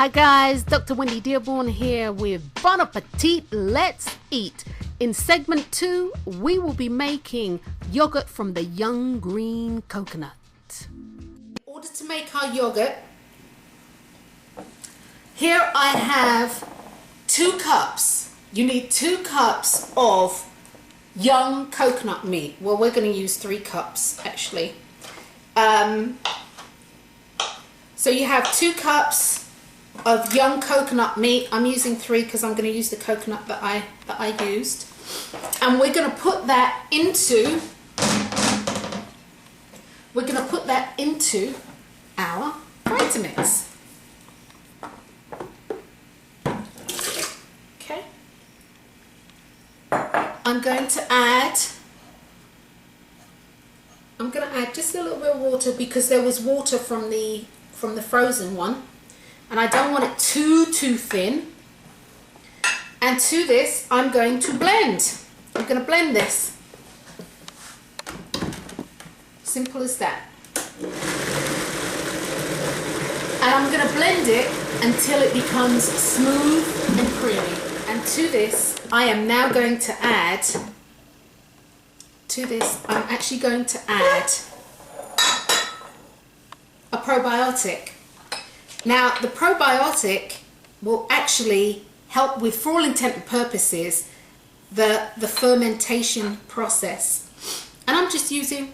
Hi guys, Dr. Wendy Dearborn here with Bon Appetit, Let's Eat. In segment 2, we will be making yogurt from the young green coconut. In order to make our yogurt, here I have 2 cups. You need 2 cups of young coconut meat. Well, we're going to use 3 cups actually. So you have 2 cups of young coconut meat. I'm using 3 because I'm going to use the coconut that I used, and we're going to put that into our Vitamix. Okay. I'm going to add just a little bit of water because there was water from the frozen one, and I don't want it too thin. And to this I'm going to blend. I'm going to blend this. Simple as that. And I'm going to blend it until it becomes smooth and creamy. And to this I am now going to add, I'm actually going to add a probiotic. Now the probiotic will actually help with, for all intent and purposes, the fermentation process. And I'm just using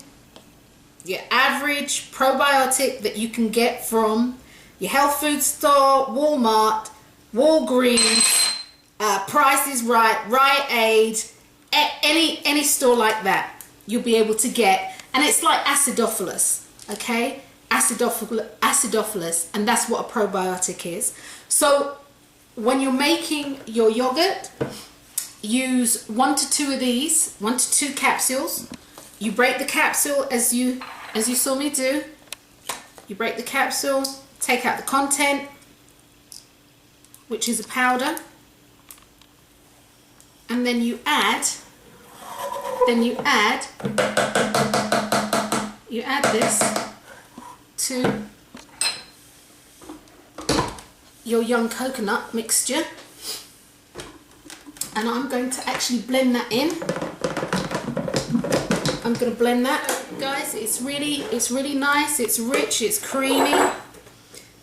your average probiotic that you can get from your health food store, Walmart, Walgreens, Price is Right, Rite Aid, any store like that you'll be able to get. And it's like acidophilus, okay? Acidophilus, and that's what a probiotic is. So when you're making your yogurt, use 1 to 2 of these, 1 to 2 capsules. You break the capsule as you saw me do. You break the capsule, take out the content, which is a powder, and then you add this to your young coconut mixture, and I'm going to actually blend that in. I'm going to blend that, guys. It's really nice, it's rich, it's creamy.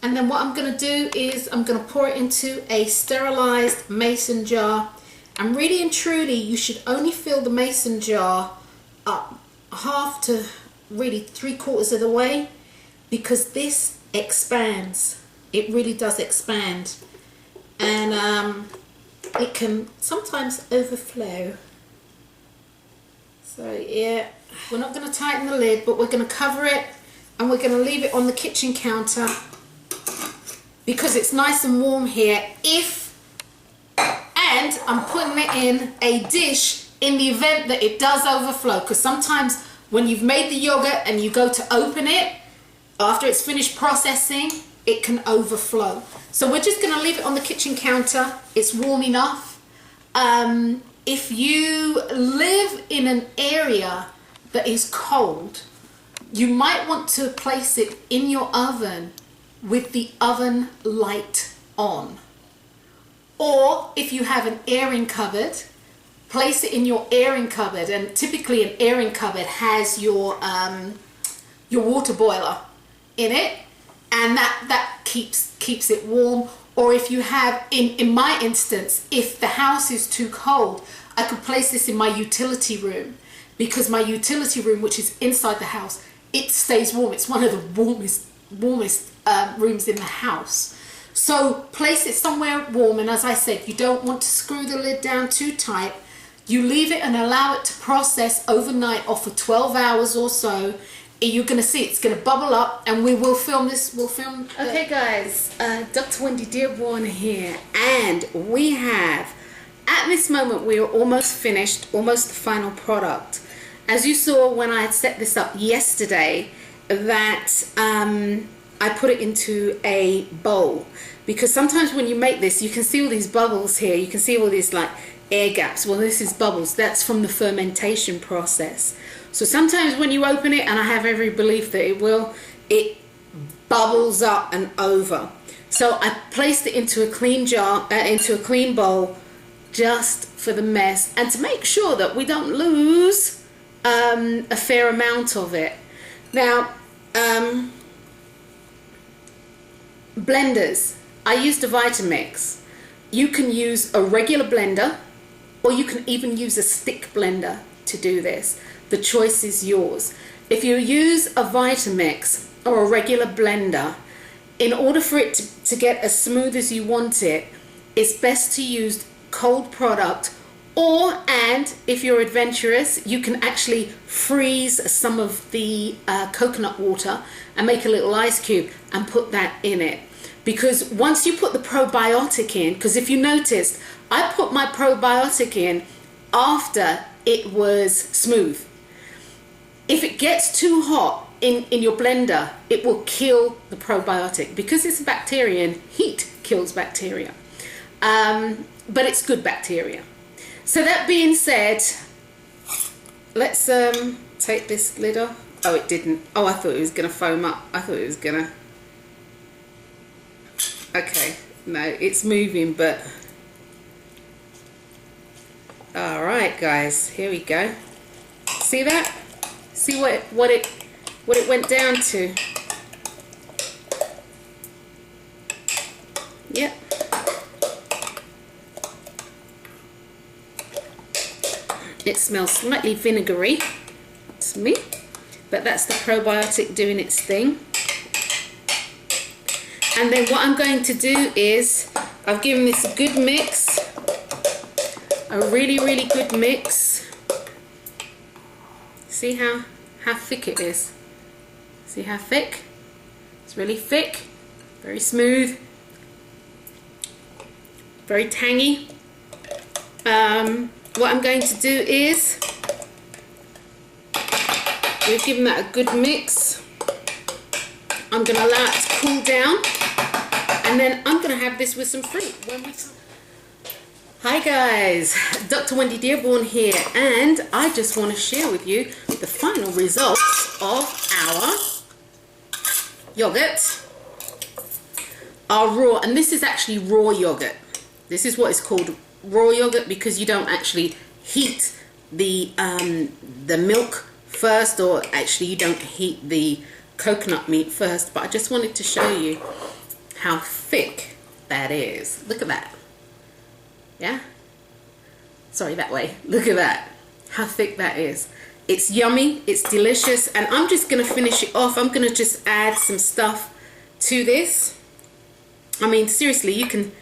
And then what I'm going to do is I'm going to pour it into a sterilized mason jar. And really and truly, you should only fill the mason jar up half to really 3/4 of the way, because this expands. It really does expand, and it can sometimes overflow. So yeah, we're not going to tighten the lid, but we're going to cover it, and we're going to leave it on the kitchen counter because it's nice and warm here. And I'm putting it in a dish in the event that it does overflow, because sometimes when you've made the yogurt and you go to open it after it's finished processing, it can overflow. So we're just going to leave it on the kitchen counter. It's warm enough. If you live in an area that is cold, you might want to place it in your oven with the oven light on. Or if you have an airing cupboard, place it in your airing cupboard. And typically an airing cupboard has your water boiler in it, and that keeps it warm. Or if you have, in my instance, if the house is too cold, I could place this in my utility room, because my utility room, which is inside the house, it stays warm. It's one of the warmest rooms in the house. So place it somewhere warm, and as I said, you don't want to screw the lid down too tight. You leave it and allow it to process overnight, or for 12 hours or so. You're going to see it's going to bubble up, and we will film this. Okay guys, Dr. Wendy Dearborn here, and we have, at this moment, we are almost finished, almost the final product. As you saw when I had set this up yesterday, that I put it into a bowl, because sometimes when you make this, you can see all these bubbles here, you can see all these like air gaps. Well, this is bubbles. That's from the fermentation process. So sometimes when you open it, and I have every belief that it bubbles up and over. So I placed it into a clean jar, into a clean bowl, just for the mess and to make sure that we don't lose a fair amount of it. Now, blenders, I used a Vitamix. You can use a regular blender, or you can even use a stick blender to do this. The choice is yours. If you use a Vitamix or a regular blender, in order for it to get as smooth as you want it, it's best to use cold product, and if you're adventurous, you can actually freeze some of the coconut water and make a little ice cube and put that in it. Because once you put the probiotic in, because if you noticed, I put my probiotic in after it was smooth. If it gets too hot in your blender, it will kill the probiotic. Because it's a bacterium, heat kills bacteria. But it's good bacteria. So that being said, let's take this lid off. Oh, it didn't. Oh, I thought it was going to foam up. I thought it was going to... Okay, no, it's moving, but... Alright guys, here we go. See that? See what it went down to? Yep. It smells slightly vinegary to me, but that's the probiotic doing its thing. And then what I'm going to do is, I've given this a good mix, a really good mix. See how thick it is? See how thick? It's really thick, very smooth, very tangy. What I'm going to do is, we've given that a good mix. I'm going to allow it to cool down, and then I'm going to have this with some fruit. Hi guys, Dr. Wendy Dearborn here, and I just want to share with you the final results of our yogurt. Our raw, and this is actually raw yogurt. This is what it's called, raw yogurt, because you don't actually heat the milk first, or actually you don't heat the coconut meat first. But I just wanted to show you how thick that is. Look at that. Yeah, sorry, that way. Look at that, how thick that is. It's yummy, it's delicious, and I'm just gonna finish it off. I'm gonna just add some stuff to this. I mean, seriously, you can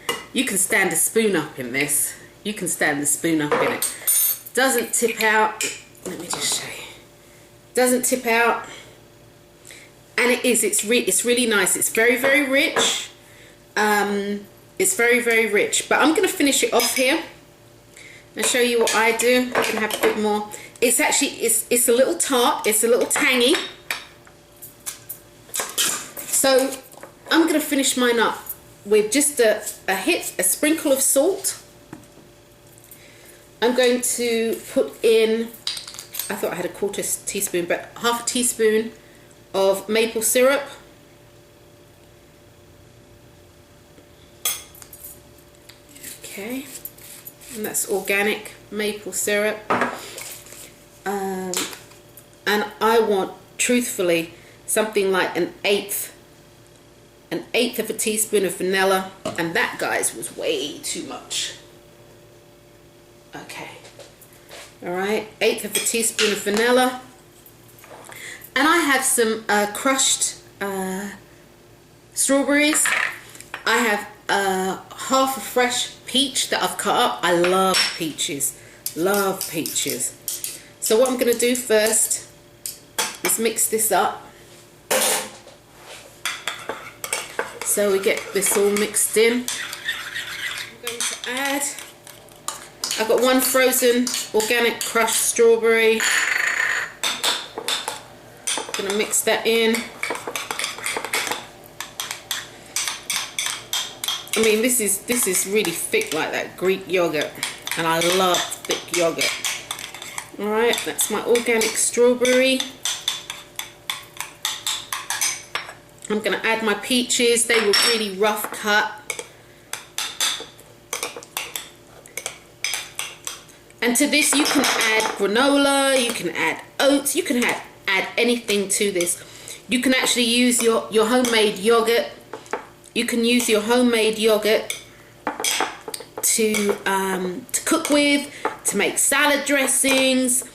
stand a spoon up in this. You can stand the spoon up in it. Doesn't tip out. Let me just show you. Doesn't tip out, and it's really nice. It's very rich. It's very rich. But I'm going to finish it off here and show you what I do. I can have a bit more. It's actually it's a little tart. It's a little tangy. So I'm going to finish mine up with just a sprinkle of salt. I'm going to put in, I thought I had a quarter teaspoon, but half a teaspoon of maple syrup. Okay, and that's organic maple syrup. And I want, truthfully, something like an eighth of a teaspoon of vanilla, and that, guys, was way too much. Okay, all right, eighth of a teaspoon of vanilla, and I have some crushed strawberries. I have half a fresh peach that I've cut up. I love peaches, love peaches. So what I'm going to do first is mix this up, so we get this all mixed in. I'm going to add, I've got one frozen organic crushed strawberry. I'm going to mix that in. I mean, this is really thick, like that Greek yogurt, and I love thick yogurt. All right, that's my organic strawberry. I'm going to add my peaches. They were really rough cut. And to this you can add granola, you can add oats, you can add anything to this. You can actually use your homemade yogurt. You can use your homemade yogurt to cook with, to make salad dressings.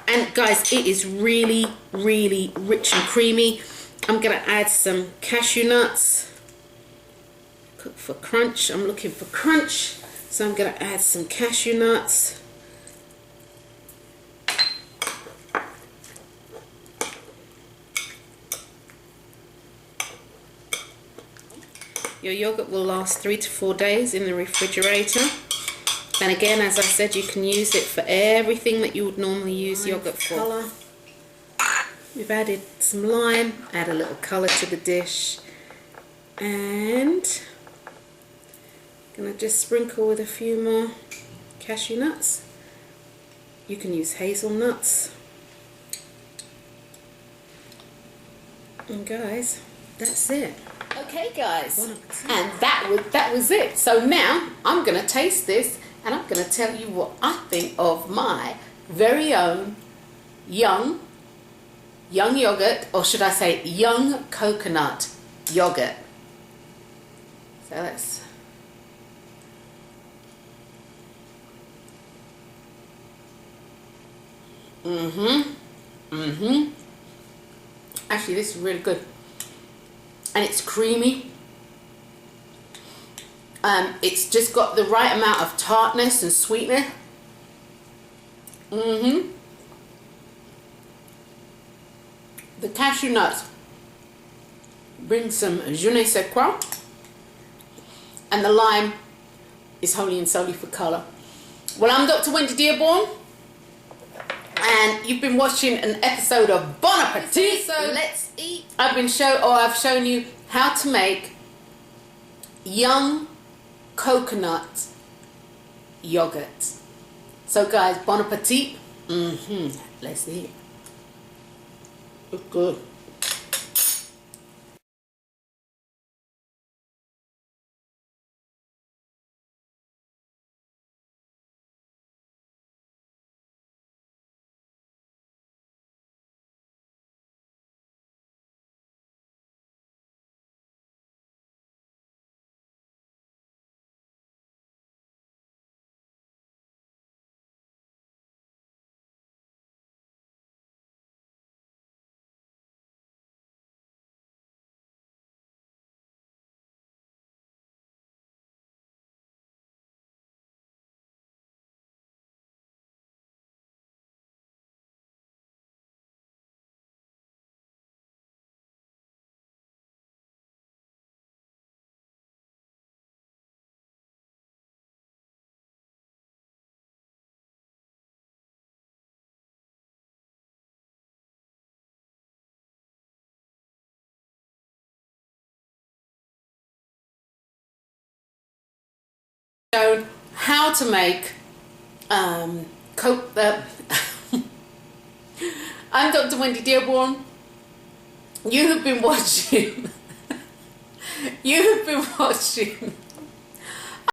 And guys, it is really, really rich and creamy. I'm going to add some cashew nuts. Cook for crunch. I'm looking for crunch. So I'm going to add some cashew nuts. Your yogurt will last 3 to 4 days in the refrigerator. And again, as I said, you can use it for everything that you would normally use yogurt for. Colour. We've added some lime, add a little colour to the dish. And I'm going to just sprinkle with a few more cashew nuts. You can use hazelnuts. And guys, that's it. Okay guys, and that was it. So now I'm going to taste this and I'm going to tell you what I think of my very own young yogurt, or should I say young coconut yogurt. So let's... Actually, this is really good. And it's creamy. It's just got the right amount of tartness and sweetness. The cashew nuts bring some je ne sais quoi. And the lime is wholly and solely for colour. Well, I'm Dr. Wendy Dearborn. And you've been watching an episode of Bon Appetit. So let's eat. I've shown you how to make young coconut yogurt. So guys, Bon Appetit. Let's eat. It's good. Shown how to make I'm Dr. Wendy Dearborn. You have been watching